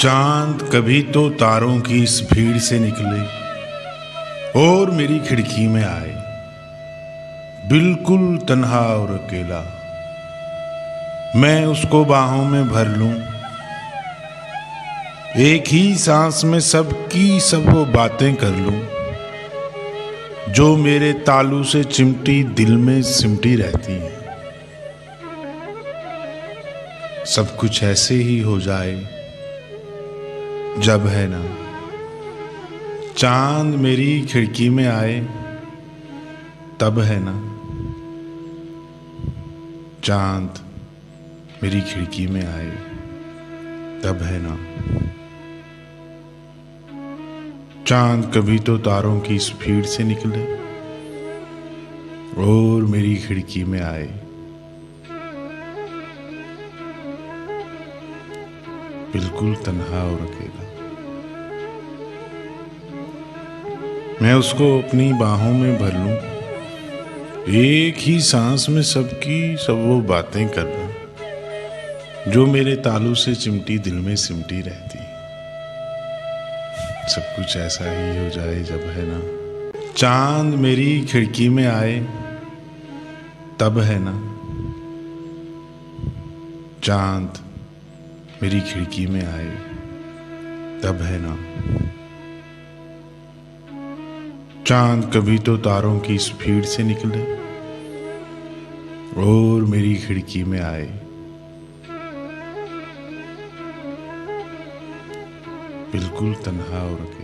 चांद कभी तो तारों की इस भीड़ से निकले और मेरी खिड़की में आए, बिल्कुल तन्हा और अकेला। मैं उसको बाहों में भर लूं, एक ही सांस में सबकी सब वो बातें कर लूं जो मेरे तालू से चिमटी दिल में सिमटी रहती हैं। सब कुछ ऐसे ही हो जाए जब है ना चांद मेरी खिड़की में आए, तब है ना चांद मेरी खिड़की में आए, तब है ना चांद कभी तो तारों की इस भीड़ से निकले और मेरी खिड़की में आए, बिल्कुल तन्हा और अकेला। मैं उसको अपनी बाहों में भर लूं, एक ही सांस में सबकी सब वो बातें कर लूं जो मेरे तालू से चिमटी दिल में सिमटी रहती। सब कुछ ऐसा ही हो जाए जब है ना चांद मेरी खिड़की में आए, तब है ना चांद मेरी खिड़की में आए, तब है ना चांद कभी तो तारों की इस भीड़ से निकले और मेरी खिड़की में आए, बिल्कुल तन्हा और अकेला।